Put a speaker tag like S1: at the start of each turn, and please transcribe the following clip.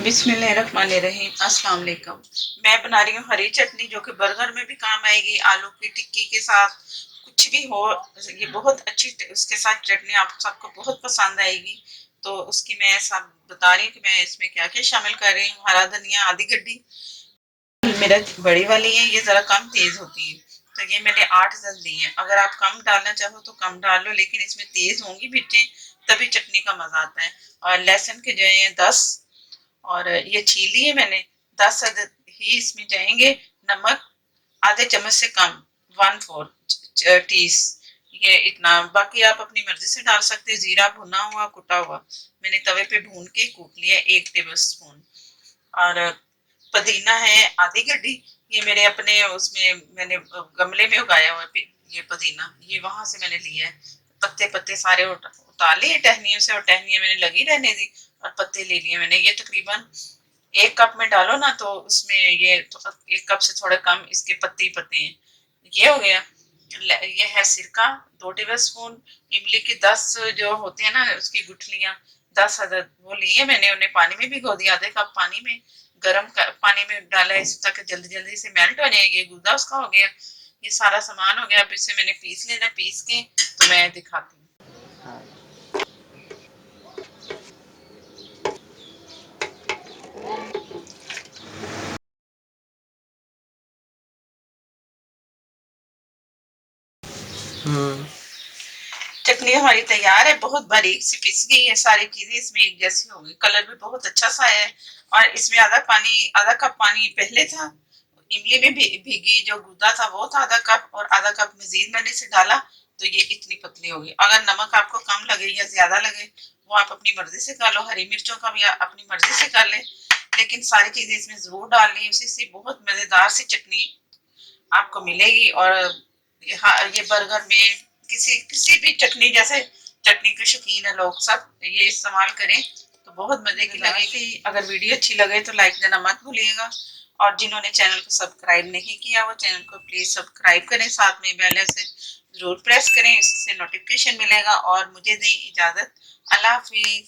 S1: बिस्मिल्लाहिर्रहमानिर्रहीम। अस्सलाम वालेकुम। मैं बना रही हूँ हरी चटनी जो कि बर्गर में भी काम आएगी, आलू की टिक्की के साथ कुछ भी हो। ये बहुत अच्छी उसके साथ चटनी आप सबको बहुत पसंद आएगी। तो उसकी मैं सब बता रही हूँ कि मैं इसमें क्या क्या शामिल कर रही हूँ। हरा धनिया आधी गड्डी, मिर्च बड़ी वाली है, ये जरा कम तेज होती है, तो ये मैंने 8 दी है। अगर आप कम डालना चाहो तो कम डाल लो, लेकिन इसमें तेज होंगी मिर्चें, तभी चटनी का मजा आता है। और लहसुन के जो है 10, और ये छीली है मैंने 10 अदद ही इसमें जाएंगे। नमक आधे चम्मच से कम, 1/4 टीस, ये इतना। बाकी आप अपनी मर्जी से डाल सकते हैं। जीरा भुना हुआ कुटा हुआ मैंने तवे पे भून के कूट लिया 1 टेबल स्पून। और पुदीना है आधी गड्डी, ये मेरे अपने उसमें मैंने गमले में उगाया हुआ है। ये पुदीना ये वहां से मैंने लिया है। पत्ते पत्ते सारे उतार लिए टहनियों से, और टहनियां मैंने लगी रहने दी, और पत्ते ले लिए मैंने। ये तकरीबन 1 कप में डालो ना, तो उसमें ये 1 कप से थोड़ा कम इसके पत्ते ही पत्ते हैं। ये हो गया। ये है सिरका 2 टेबल स्पून। इमली की 10 जो होते हैं ना उसकी गुठलियां, 10 अदद वो लिए मैंने, उन्हें पानी में भिगो दिया, आधे कप पानी में, पानी में डाला है ताकि जल्दी जल्दी से मेल्ट हो जाए। ये गूदा उसका हो गया। ये सारा सामान हो गया। अब इसे मैंने पीस लेना, पीस के तो मैं दिखाती हूँ। चटनी हमारी तैयार है, बहुत बारीक सी पिस गई है, सारी चीजें इसमें एक जैसी हो गई, कलर भी बहुत अच्छा सा है। और इसमें आधा कप पानी पहले था। इमली में भीगी जो गूदा था वो था आधा कप, और आधा कप मजीद मैंने इसे डाला, तो ये इतनी पतली होगी। अगर नमक आपको कम लगे या ज्यादा लगे वो आप अपनी मर्जी से कर लो, हरी मिर्चों का भी अपनी मर्जी से कर ले, लेकिन सारी चीजें इसमें जरूर डालनी, उसी से बहुत मजेदार सी चटनी आपको मिलेगी। और ये बर्गर में किसी किसी भी चटनी, जैसे चटनी के शौकीन है लोग सब, ये इस्तेमाल करें तो बहुत मजे की लगेगी। अगर वीडियो अच्छी लगे तो लाइक देना मत भूलिएगा, और जिन्होंने चैनल को सब्सक्राइब नहीं किया वो चैनल को प्लीज सब्सक्राइब करें, साथ में बेल से जरूर प्रेस करें, इससे नोटिफिकेशन मिलेगा। और मुझे दें इजाजत। अल्लाह हाफिज।